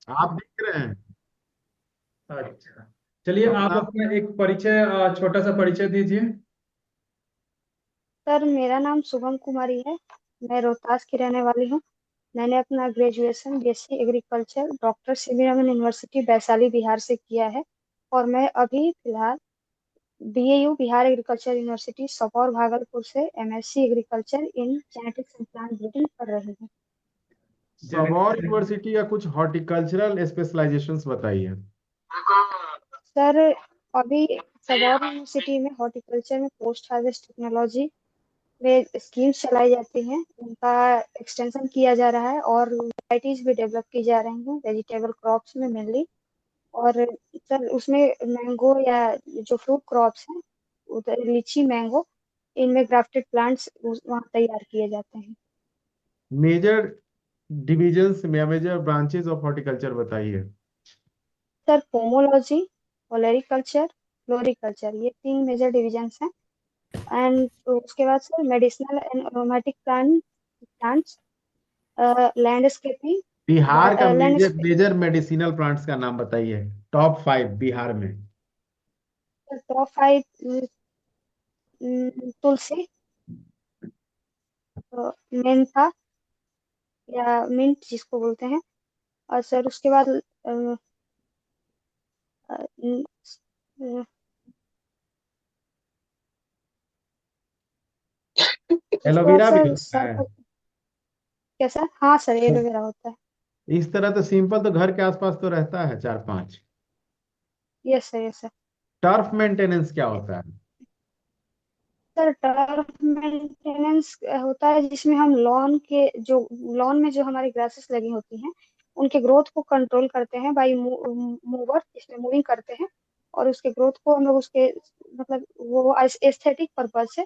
आप दिख रहे हैं। अच्छा, चलिए आप अपना। अपना एक परिचय, छोटा सा परिचय दीजिए। सर मेरा नाम शुभम कुमारी है। मैं रोहतास की रहने वाली हूँ। मैंने अपना graduation BSc agriculture doctor CV Raman university Vaishali Bihar से किया है। और मैं अभी फिलहाल BAU Bihar agriculture university Sabour Bhagalpur से MSc agriculture in genetics and plant breeding कर रही हूँ। सबौर जेनेटिक। यूनिवर्सिटी या कुछ हॉर्टिकल्चरल स्पेशलाइजेशंस बताइए। सर अभी सबौर यूनिवर्सिटी में हॉर्टिकल्चर में पोस्ट हार्वेस्ट टेक्नोलॉजी में स्कीम्स चलाई जाती हैं, उनका एक्सटेंशन किया जा रहा है और वैरायटीज भी डेवलप की जा रही हैं वेजिटेबल क्रॉप्स में मेनली। और सर उसमें मैंगो या जो फ्रूट क्रॉप्स हैं, उधर लीची मैंगो, इनमें ग्राफ्टेड प्लांट्स वहाँ तैयार किए जाते हैं। मेजर डिविजन्स या मेजर ब्रांचेस ऑफ हॉर्टिकल्चर बताइए। सर पोमोलॉजी, ओलेरिकल्चर, फ्लोरिकल्चर, ये तीन मेजर डिविजन्स हैं। एंड उसके बाद sir medicinal and aromatic plants, landscaping, Bihar का major landscape, major medicinal plants का नाम बताइए। टॉप 5 बिहार में। टॉप फाइव, तुलसी, मेंथा या मिंट जिसको बोलते हैं। और सर उसके बाद अ, न- अ, उसके बाद एलोवेरा भी सर होता है। सर कैसा, हाँ सर एलोवेरा होता है। इस तरह तो सिंपल तो घर के आसपास तो रहता है 4 5। Yes sir, yes sir. Turf maintenance क्या होता है? सर टर्फ मेंटेनेंस होता है जिसमें हम लॉन में जो हमारी ग्रासेस लगी होती हैं, उनके ग्रोथ को कंट्रोल करते हैं बाई मूवर, जिसमें मूविंग करते हैं। और उसके ग्रोथ को हम लोग उसके मतलब वो एस्थेटिक पर्पज से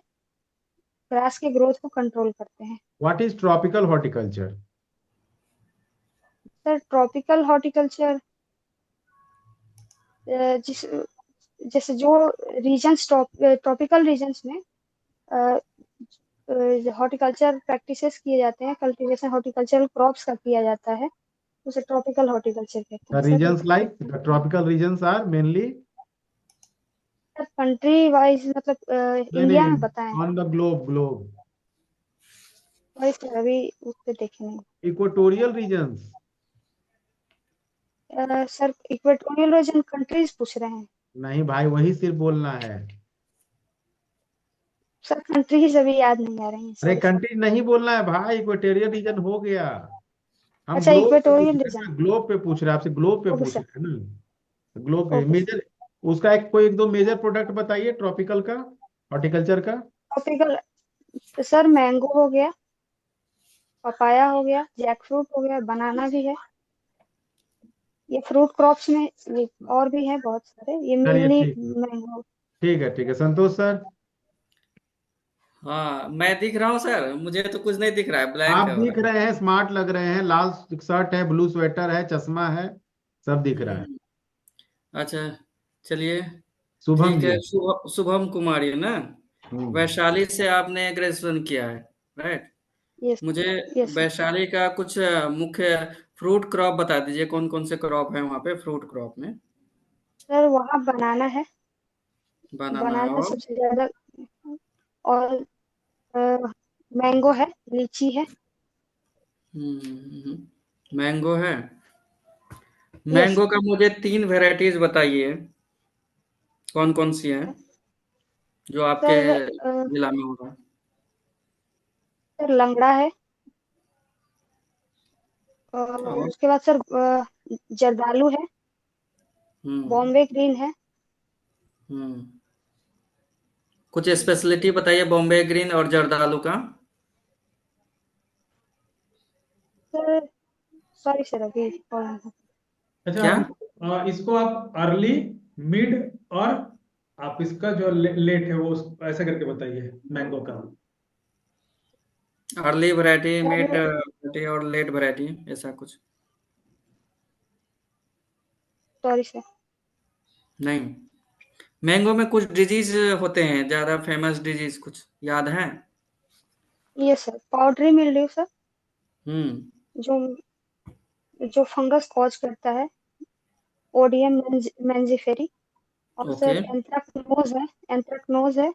ग्रास के ग्रोथ को कंट्रोल करते हैं। What is tropical horticulture? Sir tropical horticulture जिस जैसे जो रीजन्स ट्रॉपिकल रीजन्स में हॉर्टिकल्चर प्रैक्टिसेस किए जाते हैं, कल्टीवेशन हॉर्टिकल्चरल क्रॉप्स का किया जाता है, उसे ट्रॉपिकल हॉर्टिकल्चर कहते The हैं sir. regions like the tropical regions are mainly। Sir country wise मतलब नहीं इंडिया नहीं, में बताएं। On the globe. वही सर अभी उस पे देखे नहीं। Equatorial regions. Sir equatorial region countries पूछ रहे हैं। नहीं भाई, वही सिर्फ बोलना है। सर कंट्रीज अभी याद नहीं आ रही हैं, अरे सॉरी सर। कंट्री नहीं बोलना है भाई, इक्वेटोरियल रीजन हो गया। हम अच्छा ग्लोब पे पूछ इक्वेटोरियल रहे हैं रीजन। ना, ग्लोब पे पूछ रहे हैं आपसे, ग्लोब पे ओके पूछ सर, रहे हैं ना। ग्लोब पे ओके सर। मेजर, उसका एक कोई एक दो मेजर प्रोडक्ट बताइए ट्रॉपिकल का, हॉर्टिकल्चर का। ट्रॉपिकल सर मैंगो हो गया, पपाया हो गया, जैक फ्रूट हो गया, बनाना भी है। ये फ्रूट क्रॉप्स में ये और भी हैं बहुत सारे, ये चलिए मेनली ठीक है। मैंगो। ठीक है संतोष सर। हाँ, मैं दिख रहा हूँ सर, मुझे तो कुछ नहीं दिख रहा है, ब्लैंक आप हो दिख रहा है। रहे हैं, स्मार्ट लग रहे हैं, लाल शर्ट है, ब्लू स्वेटर है, चश्मा है, सब दिख रहा है। हम्म। अच्छा, चलिए। शुभम ठीक जी। है, शुभम कुमारी ना। हम्म। वैशाली से आपने ग्रेजुएशन किया है, राइट? यस, मुझे यस सर। वैशाली का कुछ मुख्य फ्रूट क्रॉप बता दीजिए, कौन कौन से क्रॉप है वहाँ पे फ्रूट क्रॉप में? सर वहाँ बनाना है, बनाना है बनाना और सबसे ज्यादा। और मैंगो है, लीची है। मैंगो है। यस मैंगो का मुझे 3 वेराइटीज बताइए, कौन कौन सी हैं जो आपके सर। जिला में होगा? सर लंगड़ा है। और उसके बाद सर जर्दालू है, हम्म बॉम्बे ग्रीन है। हम्म कुछ स्पेशलिटी बताइए बॉम्बे ग्रीन और जर्दालू का। सर सॉरी सर अभी अच्छा, क्या? इसको आप अर्ली, मिड और आप इसका जो लेट है वो ऐसा करके बताइए मैंगो का। Early variety, mid sir variety और लेट वैरायटी, ऐसा कुछ? Sorry sir. नहीं, मैंगो में कुछ डिजीज होते हैं, ज्यादा फेमस डिजीज कुछ याद है? Yes sir, powdery mildew sir, hmm जो जो फंगस कॉज करता है, ओडियम मेंजिफेरी। और ओके। सर एंथ्रेक्नोज है,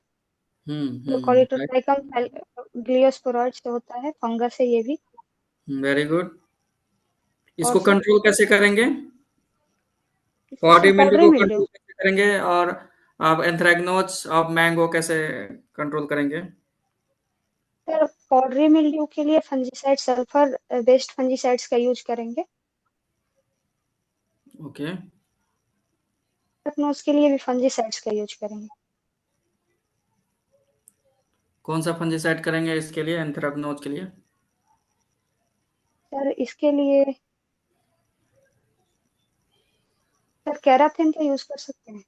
जो राइट। कॉलेडोट्राइकम ग्लियोस्पोराइड से होता है, फंगस है ये भी। Very good. और इसको सर कंट्रोल कैसे करेंगे? सर पॉडी मिल्ड्यू powdery को mildew। कंट्रोल कैसे करेंगे? और आप एंथ्रेक्नोज ऑफ मैंगो कैसे कंट्रोल करेंगे? सर powdery mildew के लिए फंजीसाइड, सल्फर बेस्ड फंजीसाइड्स का यूज करेंगे। ओके। एंथ्रेक्नोज के लिए भी फंजीसाइड्स का यूज करेंगे। कौन सा फंजीसाइड करेंगे इसके लिए, एंथ्रेक्नोज के लिए? सर इसके लिए सर कैराथिन का यूज कर सकते हैं,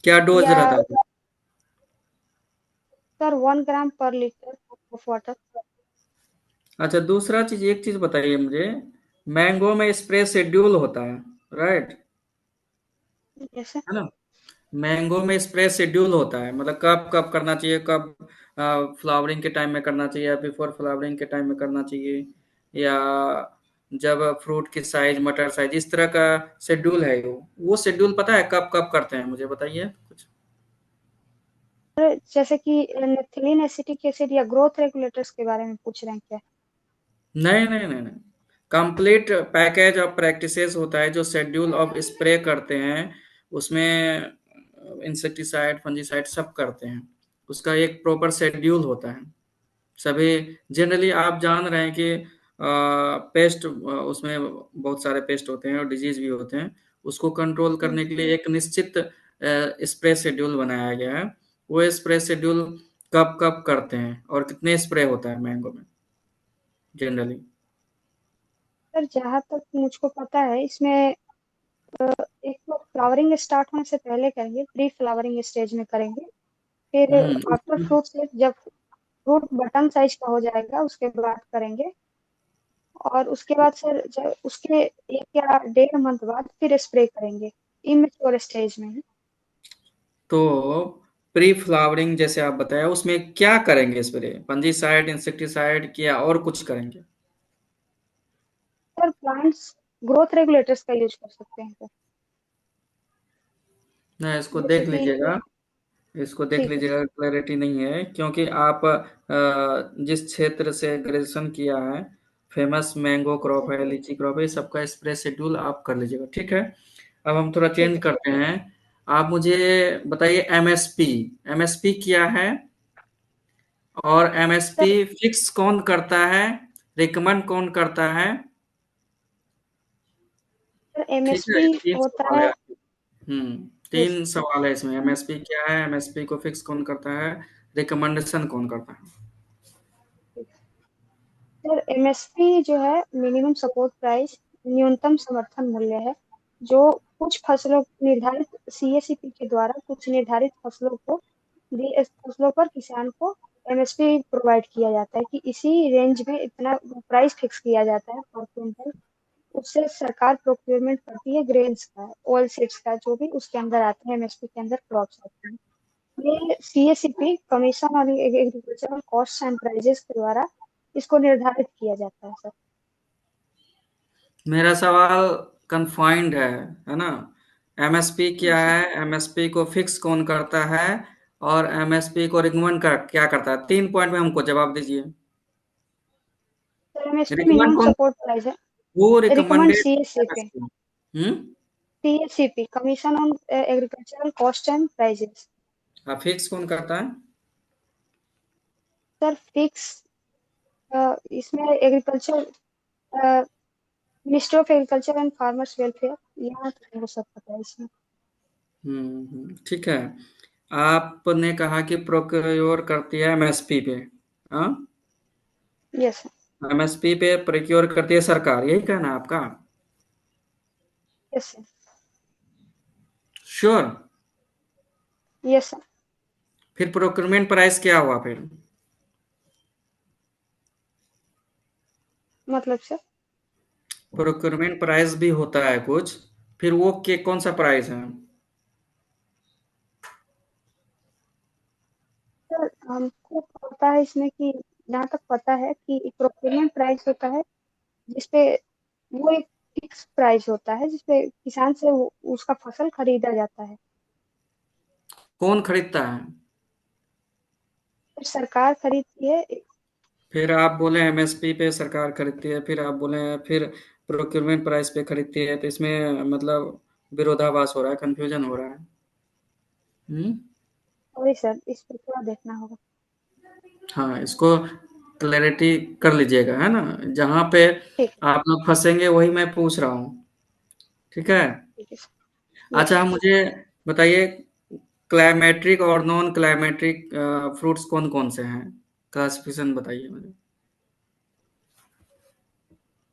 क्या डोज या रहता है? सर 1 ग्राम पर लीटर ऑफ वाटर। अच्छा, दूसरा चीज, एक चीज बताइए मुझे। मैंगो में स्प्रे शेड्यूल होता है, राइट? जैसे है ना? मैंगो में स्प्रे शेड्यूल होता है, मतलब कब कब करना चाहिए, कब फ्लावरिंग के टाइम में करना चाहिए, या बिफोर फ्लावरिंग के टाइम में करना चाहिए, या जब फ्रूट की साइज, मटर साइज, इस तरह का शेड्यूल है। वो शेड्यूल पता है कब कब करते हैं? मुझे बताइए कुछ। जैसे कि नेथिलीन एसिटिक एसिड या ग्रोथ रेगुलेटर्स के बारे में पूछ रहे हैं क्या? नहीं नहीं नहीं नहीं, कंप्लीट पैकेज ऑफ प्रैक्टिसेस होता है जो शेड्यूल ऑफ स्प्रे करते हैं। उसमें इंसेक्टिसाइड, फंजीसाइड सब करते हैं। उसका एक प्रॉपर शेड्यूल होता है। सभी, जनरली आप जान रहे हैं कि पेस्ट, उसमें बहुत सारे पेस्ट होते हैं और डिजीज भी होते हैं। उसको कंट्रोल हम्म, करने के लिए एक निश्चित स्प्रे शेड्यूल बनाया गया है। वो स्प्रे शेड्यूल कब कब करते हैं और कितने स्प्रे होता है मैंगो में जनरली? सर जहाँ तक मुझको पता है, इसमें एक तो फ्लावरिंग स्टार्ट होने से पहले करेंगे, प्री फ्लावरिंग स्टेज में करेंगे। फिर आफ्टर हम्म। फ्रूट से, जब फ्रूट बटन साइज का हो जाएगा उसके बाद करेंगे। और उसके बाद सर जब उसके 1 या 1.5 मंथ बाद फिर स्प्रे करेंगे, इमेच्योर स्टेज में ही। तो प्री फ्लावरिंग जैसे आप बताया, उसमें क्या करेंगे स्प्रे? फंजीसाइड, इंसेक्टिसाइड, क्या और कुछ करेंगे? सर प्लांट्स ग्रोथ रेगुलेटर्स का यूज कर सकते हैं सर। ना, इसको जैसे देख कि लीजिएगा। इसको देख ठीक है सर। लीजिएगा, क्लैरिटी नहीं है, क्योंकि आप जिस क्षेत्र से ग्रेजुएशन किया है, फेमस मैंगो क्रॉप जी है, लीची क्रॉप है, सबका स्प्रे शेड्यूल आप कर लीजिएगा, ठीक है? अब हम थोड़ा ठीक चेंज है सर। करते हैं। आप मुझे बताइए, एमएसपी। एमएसपी क्या है? और एमएसपी सर फिक्स कौन करता है? रिकमेंड कौन करता है? सर ठीक है, एमएसपी तीन होता सवाल है है। आपके। यस तीन सवाल है इसमें। एमएसपी क्या है, एमएसपी को फिक्स कौन करता है, रिकमेंडेशन कौन करता है? सर एमएसपी जो है मिनिमम सपोर्ट प्राइस, न्यूनतम समर्थन मूल्य है, जो कुछ फसलों निर्धारित सीएसईपी के द्वारा कुछ निर्धारित फसलों पर किसान को एमएसपी प्रोवाइड किया जाता है, कि इसी रेंज में इतना प्राइस फिक्स किया जाता है पर क्विंटल। उससे सरकार प्रोक्योरमेंट करती है ग्रेन्स का, ऑयल सीड्स का, जो भी उसके अंदर आते हैं, एमएसपी के अंदर क्रॉप्स आते हैं। ये CSEP, commission on agricultural cost and prices के द्वारा इसको निर्धारित किया जाता है सर। मेरा सवाल कन्फाइंड है ना? एमएसपी क्या जी है, एमएसपी को फिक्स कौन करता है, और एमएसपी को रिकमेंड कर क्या करता है? 3 पॉइंट में हमको जवाब दीजिए। सर एमएसपी रिकमेंड मिनिमम कौन? सपोर्ट प्राइस है। वो recommend recommended CSCP. MSP. Hmm. CSCP, commission on agricultural cost and prices. Fix कौन करता है? सर फिक्स इसमें agriculture, ministry of agriculture and farmers welfare, यहाँ तक मेरे को सब पता है इसमें। ठीक है। आपने कहा कि प्रोक्योर करती है एमएसपी पे। हाँ, यस सर। एमएसपी पे प्रोक्योर करती है सरकार, यही कहना है आपका? Yes sir. Sure? Yes sir. फिर प्रोक्योरमेंट प्राइस क्या हुआ फिर? मतलब सर प्रोक्योरमेंट प्राइस भी होता है कुछ, फिर वो के कौन सा प्राइस है? सर हमको पता है इसमें कि जहाँ तक पता है कि एक प्रोक्योरमेंट प्राइस होता है जिसपे वो एक फिक्स प्राइस होता है जिसपे किसान से उसका फसल खरीदा जाता है। कौन खरीदता है? फिर सरकार खरीदती है। फिर आप बोले एमएसपी पे सरकार खरीदती है, फिर आप बोले फिर प्रोक्योरमेंट प्राइस पे खरीदती है, तो इसमें मतलब विरोधाभास हो रहा है, कंफ्यूजन हो रहा है। हम्म। सॉरी सर, इस पे थोड़ा देखना होगा। हाँ, इसको क्लैरिटी कर लीजिएगा, है ना? जहाँ पे ठीक है। आप लोग फंसेंगे वही मैं पूछ रहा हूँ। ठीक है। ठीक है सर। यस अच्छा, सर। मुझे बताइए, क्लाइमेट्रिक और नॉन क्लाइमेट्रिक फ्रूट्स कौन कौन से हैं? क्लासिफिकेशन बताइए मुझे।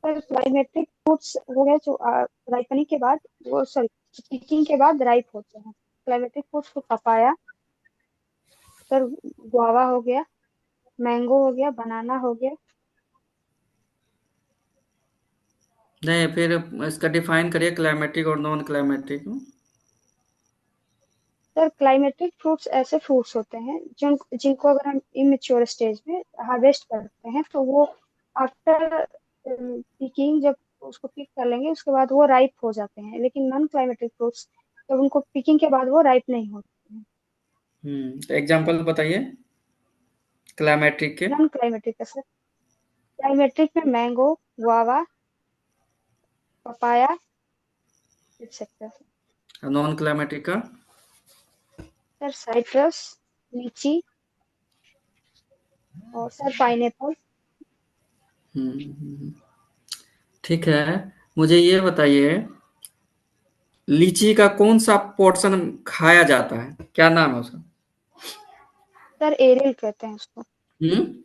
सर क्लाइमेटिक फ्रूट्स हो गए जो राइपनिंग के बाद, वो सॉरी, पिकिंग के बाद राइप होते हैं। क्लाइमेटिक फ्रूट्स को पपाया, सर गुआवा हो गया, मैंगो हो गया, बनाना हो गया। नहीं, फिर इसका डिफाइन करिए, क्लाइमेटिक और non climatic. Sir climatic fruits ऐसे फ्रूट्स होते हैं जिनको अगर हम इमेच्योर स्टेज में हार्वेस्ट करते हैं तो वो आफ्टर पिकिंग, जब उसको पिक कर लेंगे उसके बाद वो राइप हो जाते हैं। लेकिन नॉन क्लाइमेटिक फ्रूट्स जब उनको पिकिंग के बाद वो राइप नहीं होते हैं। तो एग्जांपल बताइए क्लाइमेट्रिक के। नॉन क्लाइमेटिक का सर, क्लाइमेटिक में mango, guava, papaya, etcetera. Non climatic का। सर साइट्रस, लीची, और सर पाइनएप्पल। हम्म, ठीक है। मुझे ये बताइए, लीची का कौन सा पोर्शन खाया जाता है? क्या नाम है उसका? सर एरिल कहते हैं उसको। हम्म।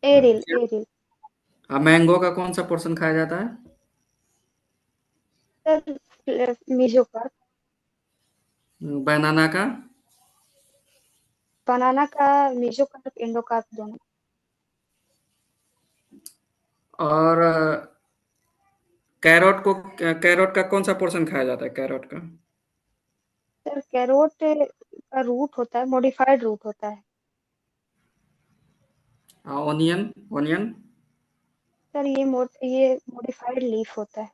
Aryl aryl. मैंगो का कौन सा पोर्शन खाया जाता है? Sir meso. बनाना का? बनाना का मेसोकार्प, एंडोकार्प दोनों। और कैरोट का कौन सा पोर्शन खाया जाता है, कैरोट का? सर कैरोट का रूट होता है, मॉडिफाइड रूट होता है। ऑनियन? ऑनियन? सर ये मॉडिफाइड लीफ होता है।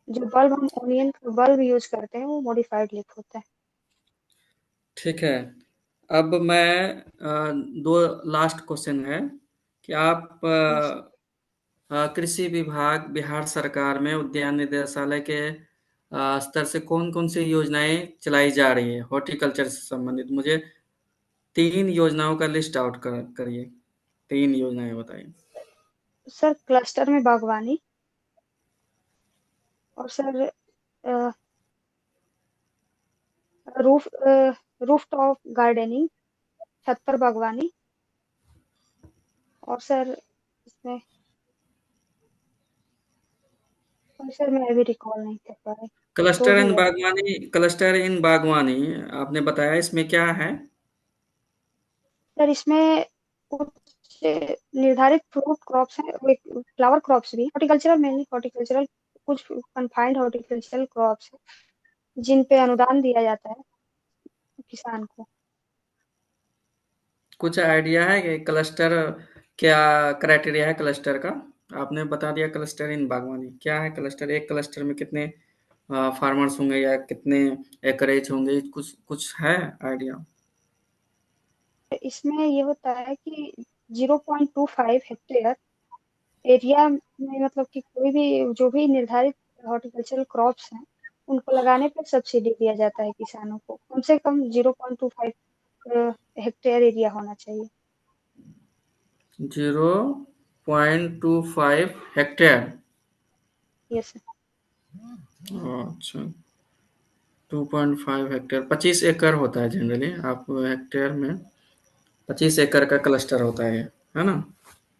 जो बल्ब हम ओनियन का बल्ब यूज करते हैं वो मॉडिफाइड लीफ होता है। ठीक है। अब मैं दो लास्ट क्वेश्चन है कि आप यस। कृषि विभाग बिहार सरकार में उद्यान निदेशालय के स्तर से कौन कौन सी योजनाएं चलाई जा रही है हॉर्टिकल्चर से संबंधित? मुझे 3 योजनाओं का लिस्ट आउट करिए। 3 योजनाएं बताइए। सर क्लस्टर में बागवानी, और sir roof roof top gardening, छत पर बागवानी, और सर इसमें, और सर मैं अभी रिकॉल नहीं कर पा रही। दो ही है। क्लस्टर इन बागवानी आपने बताया, इसमें क्या है? सर इसमें कुछ निर्धारित फ्रूट क्रॉप्स हैं, वो एक फ्लावर क्रॉप्स भी, हॉर्टिकल्चरल मेनली हॉर्टिकल्चरल, कुछ कन्फाइंड हॉर्टिकल्चरल क्रॉप्स हैं जिन पे अनुदान दिया जाता है किसान को। कुछ आइडिया है कि क्लस्टर क्या क्राइटेरिया है क्लस्टर का? आपने बता दिया क्लस्टर इन बागवानी। क्या है क्लस्टर? एक क्लस्टर में कितने फार्मर्स होंगे या कितने एकरेज होंगे? कुछ कुछ है आइडिया? इसमें ये होता है कि 0.25 हेक्टेयर एरिया में, मतलब कि कोई भी जो भी निर्धारित हॉर्टिकल्चरल क्रॉप्स हैं उनको लगाने पर सब्सिडी दिया जाता है किसानों को। कम से कम 0.25 हेक्टेयर एरिया होना चाहिए। 0.25 हेक्टेयर? यस। अच्छा, 2.5 हेक्टेयर 25 एकड़ होता है जनरली। आप हेक्टेयर में 25 एकड़ का क्लस्टर होता है ये, है ना?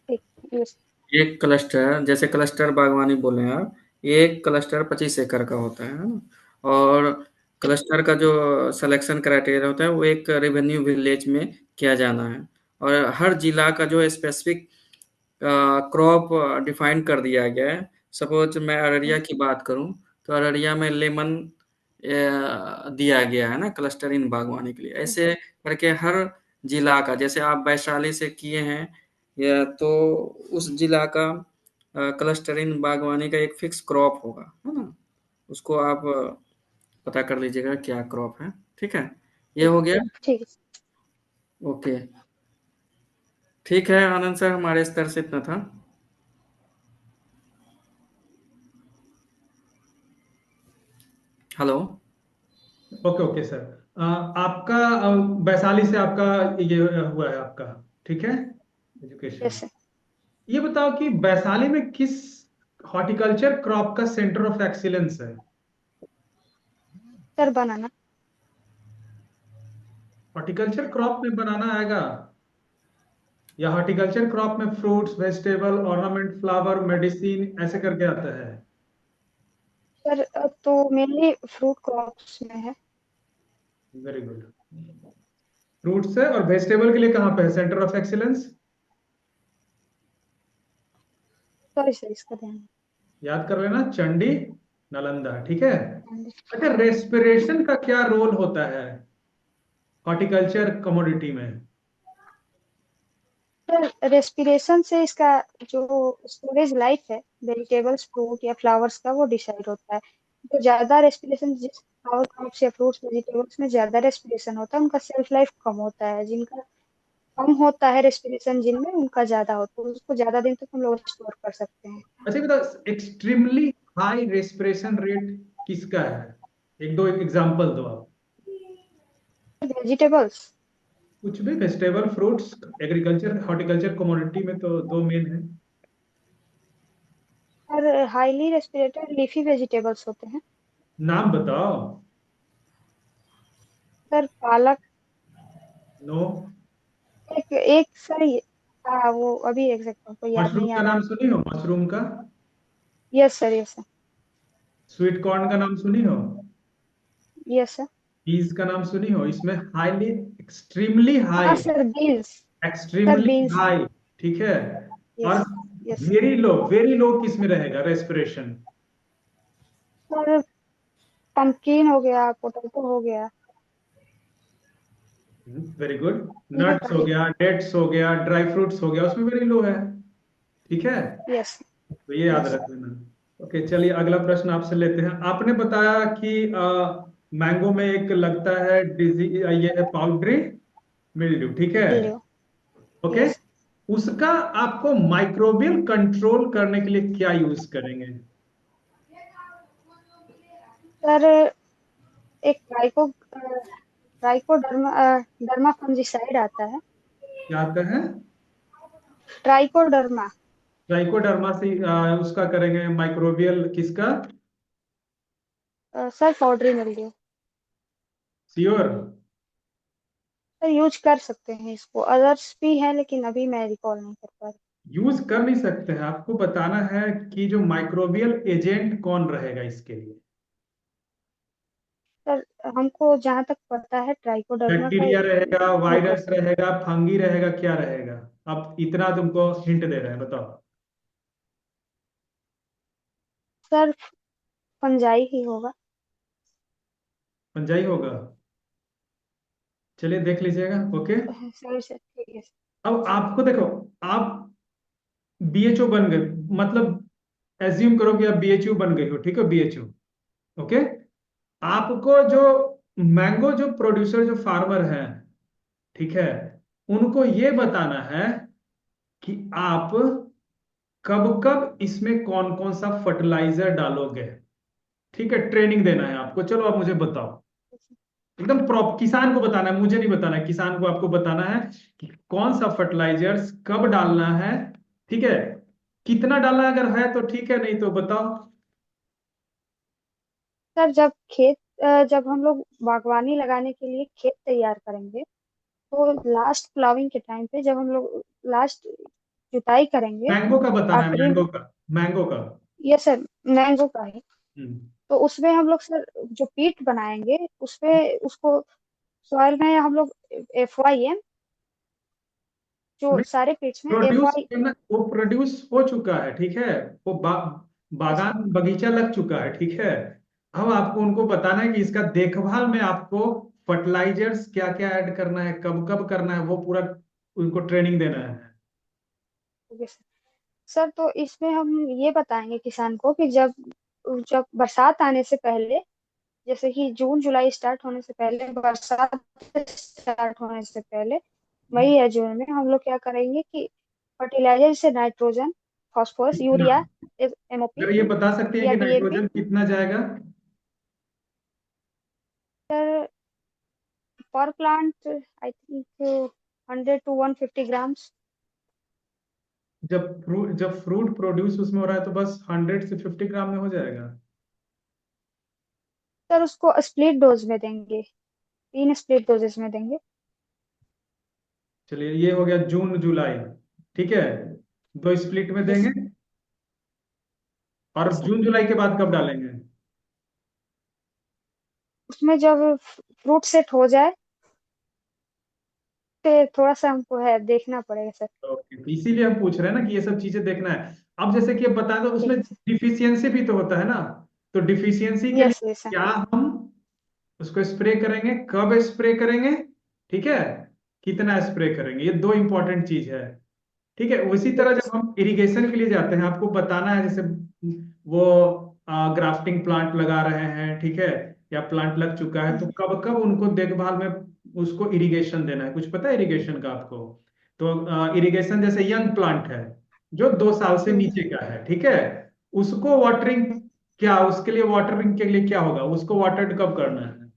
ठीक। यस। एक क्लस्टर, जैसे क्लस्टर बागवानी बोले आप, एक क्लस्टर 25 एकड़ का होता है ना? और क्लस्टर का जो सिलेक्शन क्राइटेरिया होता है वो एक रेवेन्यू विलेज में किया जाना है, और हर जिला का जो स्पेसिफिक क्रॉप डिफाइन कर दिया गया है। सपोज मैं अररिया की बात करूं, तो अररिया में लेमन दिया गया है ना क्लस्टर इन बागवानी के लिए। ऐसे करके हर जिला का, जैसे आप वैशाली से किए हैं या तो उस जिला का क्लस्टरिंग बागवानी का एक फिक्स क्रॉप होगा, है ना? उसको आप पता कर लीजिएगा क्या क्रॉप है। ठीक है, ये ठीक हो गया। ठीक है। ओके, ठीक है आनंद सर, हमारे स्तर से इतना था। हेलो। Okay okay sir. आपका वैशाली से आपका ये हुआ है आपका, ठीक है, यस एजुकेशन। सर। ये बताओ कि वैशाली में किस हॉर्टिकल्चर क्रॉप का सेंटर ऑफ एक्सीलेंस है? सर बनाना। हॉर्टिकल्चर क्रॉप में बनाना आएगा, या हॉर्टिकल्चर क्रॉप में fruits, vegetable, ornament, flower, medicine ऐसे करके आता है? सर तो मेनली फ्रूट क्रॉप्स में है। Very good. फ्रूट्स है, और वेजिटेबल के लिए कहाँ पे है centre of excellence? Sorry sir, इसका ध्यान याद कर लेना, चंडी, नालंदा, ठीक है। नहीं। अच्छा, रेस्पिरेशन का क्या रोल होता है हॉर्टिकल्चर कमोडिटी में? सर रेस्पिरेशन से इसका जो स्टोरेज लाइफ है वेजिटेबल्स, फ्रूट या फ्लावर्स का, वो डिसाइड होता है। जो ज्यादा रेस्पिरेशन, जिस फ्लावर क्रॉप्स या फ्रूट्स वेजिटेबल्स में ज्यादा रेस्पिरेशन होता है, उनका सेल्फ लाइफ कम होता है। जिनका कम होता है रेस्पिरेशन, जिनमें उनका ज्यादा होता है, उसको ज्यादा दिन तक हम लोग स्टोर कर सकते हैं। अच्छा ये बताओ, एक्सट्रीमली हाई रेस्पिरेशन रेट किसका है? एक दो एग्जांपल दो आप। वेजिटेबल्स। कुछ भी, vegetable, fruits, agriculture, horticulture commodity में तो दो मेन है। और हाईली रेस्पिरेटेड लीफी वेजिटेबल्स होते हैं। नाम बताओ। सर पालक। नो। एक एक सर हाँ, वो अभी एग्जैक्ट को याद मशरूम नहीं आ का रहा नाम है। सुनी हो? मशरूम का। Yes sir, yes sir. Sweet corn का नाम सुनी हो? Yes sir. पीज का नाम सुनी हो? इसमें हाईली, एक्सट्रीमली हाँ high, sir, beans. Sir extremely beans. High, ठीक है। और यस। यस वेरी लो किस में रहेगा रेस्पिरेशन? सर, पंपकिन हो गया, पोटैटो हो गया। Very good. इन्हीं का नट्स हो ही। गया, डेट्स हो गया, ड्राई फ्रूट्स हो गया, उसमें वेरी लो है, ठीक है। यस। तो ये याद यस। रख लेना। ओके, चलिए अगला प्रश्न आपसे लेते हैं। आपने बताया कि मैंगो में एक लगता है डिजीज, ये है पाउडरी मिल्ड्यू, ठीक है। मिल लो। Okay, yes. उसका आपको माइक्रोबियल कंट्रोल करने के लिए क्या यूज करेंगे? सर एक ट्राइकोडर्मा डर्मा फंजीसाइड आता है। क्या आता है? ट्राइकोडर्मा। ट्राइकोडर्मा से उसका करेंगे माइक्रोबियल किसका? सर पाउडरी मिल गया। श्योर? सर यूज कर सकते हैं इसको, अदर्स भी हैं लेकिन अभी मैं रिकॉल नहीं कर पा रही। यूज कर नहीं सकते हैं, आपको बताना है कि जो माइक्रोबियल एजेंट कौन रहेगा इसके लिए। सर हमको जहां तक पता है ट्राइकोडर्मा का बैक्टीरिया रहेगा, होगा। वायरस रहेगा, फंगी रहेगा, क्या रहेगा? अब इतना तुमको हिंट दे रहे हैं, बताओ। सर फंजाई ही होगा। फंजाई होगा? चलिए देख लीजिएगा। ओके, सर सर ठीक है। अब आपको देखो, आप बीएचओ बन गए, मतलब एज्यूम करो कि आप बीएचयू बन गए हो, ठीक है, बीएचयू। ओके, आपको जो मैंगो जो प्रोड्यूसर जो फार्मर हैं, ठीक है, उनको ये बताना है कि आप कब कब इसमें कौन कौन सा फर्टिलाइजर डालोगे, ठीक है। ट्रेनिंग देना है आपको। चलो आप मुझे बताओ, एकदम प्रॉप किसान को बताना है, मुझे नहीं बताना है, किसान को आपको बताना है कि कौन सा फर्टिलाइजर्स कब डालना है, ठीक है। कितना डालना है, अगर है तो ठीक है, नहीं तो बताओ। सर जब हम लोग बागवानी लगाने के लिए खेत तैयार करेंगे, तो लास्ट प्लाविंग के टाइम पे जब हम लोग लास्ट जुताई करेंगे, मैंगो का बताना है, आखिरी। मैंगो का, मैंगो का। ये सर मैंगो का है। हम्म। तो उसमें हम लोग सर जो पीट बनाएंगे, उसपे उसको सॉइल में हम लोग FYM, जो सारे पीट्स में प्रोड्यूस FY। करना, वो प्रोड्यूस हो चुका है, ठीक है। वो बागान बगीचा लग चुका है, ठीक है। अब आपको उनको बताना है कि इसका देखभाल में आपको फर्टिलाइजर्स क्या क्या ऐड करना है, कब कब करना है, वो पूरा उनको ट्रेनिंग देना है। Okay sir. सर तो इसमें हम ये बताएंगे किसान को कि जब जब बरसात आने से पहले, जैसे कि जून जुलाई स्टार्ट होने से पहले, बरसात स्टार्ट होने से पहले मई या जून में हम लोग क्या करेंगे कि फर्टिलाइजर जैसे नाइट्रोजन, फास्फोरस, कितना, यूरिया, एमओपी अगर ये बता सकते हैं या कि डीएपी। नाइट्रोजन कितना जाएगा? सर पर plant I think 100 to 150 grams. जब फ्रूट प्रोड्यूस उसमें हो रहा है तो बस 100 से 50 ग्राम में हो जाएगा। सर उसको स्प्लिट डोज में देंगे, 3 स्प्लिट डोजेस में देंगे। चलिए ये हो गया जून जुलाई, ठीक है, 2 स्प्लिट में यस देंगे। और सर। जून जुलाई के बाद कब डालेंगे? उसमें जब फ्रूट सेट हो जाए फिर थोड़ा सा हमको है देखना पड़ेगा सर। ओके, इसीलिए हम पूछ रहे हैं ना कि ये सब चीजें देखना है। अब जैसे कि अब बता दो, ठीक उसमें है सर। डिफिशियंसी भी तो होता है ना, तो डिफिशियंसी के लिए यस यस सर। क्या हम उसको स्प्रे करेंगे, कब स्प्रे करेंगे, ठीक है, कितना स्प्रे करेंगे, ये दो इंपॉर्टेंट चीज है। ठीक है, उसी तरह ओके जब सर। हम इरिगेशन के लिए जाते हैं, आपको बताना है, जैसे वो ग्राफ्टिंग प्लांट लगा रहे हैं, ठीक है, या प्लांट लग चुका है, तो कब कब उनको देखभाल में उसको इरिगेशन देना है, कुछ पता है इरिगेशन का आपको? तो इरिगेशन जैसे यंग प्लांट है जो 2 साल से नीचे का है, ठीक है, उसको वाटरिंग, क्या उसके लिए वाटरिंग के लिए क्या होगा, उसको वाटर्ड कब करना है?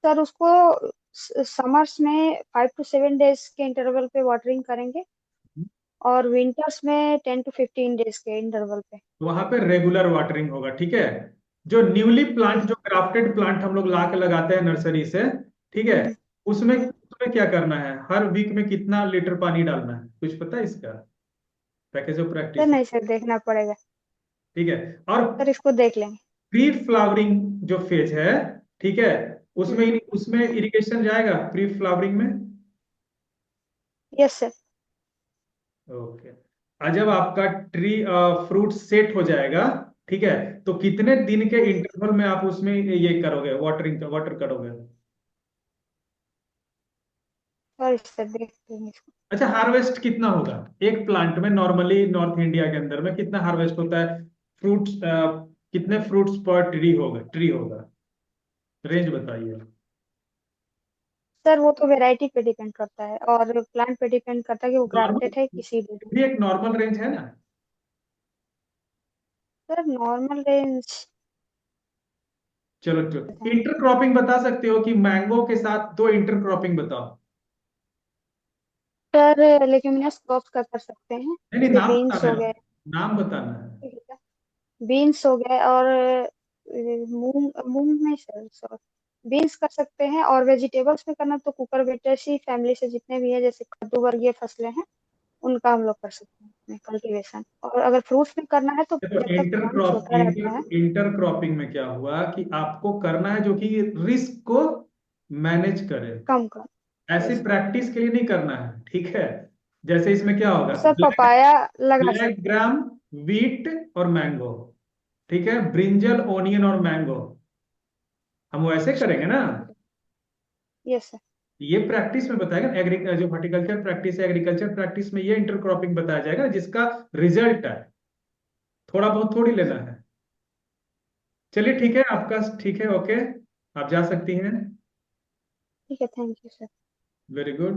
सर उसको समर्स में 5 to 7 डेज के इंटरवल पे वाटरिंग करेंगे और विंटर्स में 10 to 15 डेज के इंटरवल पे। वहां पे रेगुलर वाटरिंग होगा, ठीक है। जो न्यूली प्लांट, जो ग्राफ्टेड प्लांट हम लोग ला के लगाते हैं नर्सरी से, ठीक है, उसमें उसमें क्या करना है, हर वीक में कितना लीटर पानी डालना है, कुछ पता है इसका? पैकेज ऑफ सर प्रैक्टिस, नहीं सर, देखना पड़ेगा। ठीक है। और सर इसको देख लेंगे। प्री फ्लावरिंग जो फेज है, ठीक है, उसमें हम्म। उसमें इरिगेशन जाएगा प्री फ्लावरिंग में? Yes sir. ओके। और जब आपका ट्री फ्रूट सेट हो जाएगा, ठीक है, तो कितने दिन के इंटरवल में आप उसमें ये करोगे, वाटर करोगे? सॉरी सर, देख लेंगे इसको। अच्छा, हार्वेस्ट कितना होगा एक प्लांट में नॉर्मली नॉर्थ इंडिया के अंदर में, कितना हार्वेस्ट होता है फ्रूट्स, कितने फ्रूट्स पर ट्री होगा, रेंज बताइए। सर वो तो वेराइटी पे डिपेंड करता है और प्लांट पे डिपेंड करता है कि वो ग्राफ्टेड है नॉर्मल, किसी भी। भी एक नॉर्मल रेंज है ना? सर नॉर्मल रेंज चलो चलो, बताएंगे। इंटरक्रॉपिंग बता सकते हो कि मैंगो के साथ दो इंटरक्रॉपिंग बताओ। सर लेग्यूमिनस क्रॉप्स का कर सकते हैं, नहीं नहीं, जैसे नाम बीन्स बताना हो है, गए। नाम बताना है। बीन्स हो गए और मूंग मूंग नहीं सर, सॉरी, बीन्स कर सकते हैं। और वेजिटेबल्स में करना तो कुकुरबिटेसी फैमिली से जितने भी है, जैसे कद्दू वर्गीय फसलें हैं, उनका हम लोग कर सकते हैं कल्टीवेशन। और अगर फ्रूट्स में करना है तो देखो, जब तक प्लांट छोटा रहता है। इंटरक्रॉपिंग में क्या हुआ कि आपको करना है जो कि रिस्क को मैनेज करे, कम कर। ऐसे यस। प्रैक्टिस के लिए नहीं करना है, ठीक है। जैसे इसमें क्या होगा, सर ब्लैक पपाया लगा ब्लैक सकते हैं। ग्राम, वीट और मैंगो, ठीक है, ब्रिंजल, ओनियन और मैंगो, हम वैसे करेंगे ना। Yes sir. ये प्रैक्टिस में बताएगा, जो हॉर्टिकल्चर प्रैक्टिस है, एग्रीकल्चर प्रैक्टिस में ये इंटरक्रॉपिंग बताया जाएगा, जिसका रिजल्ट है, थोड़ा बहुत थोड़ी लेना है। चलिए ठीक है, आपका ठीक है, ओके, आप जा सकती हैं। ठीक है, thank you sir. Very good.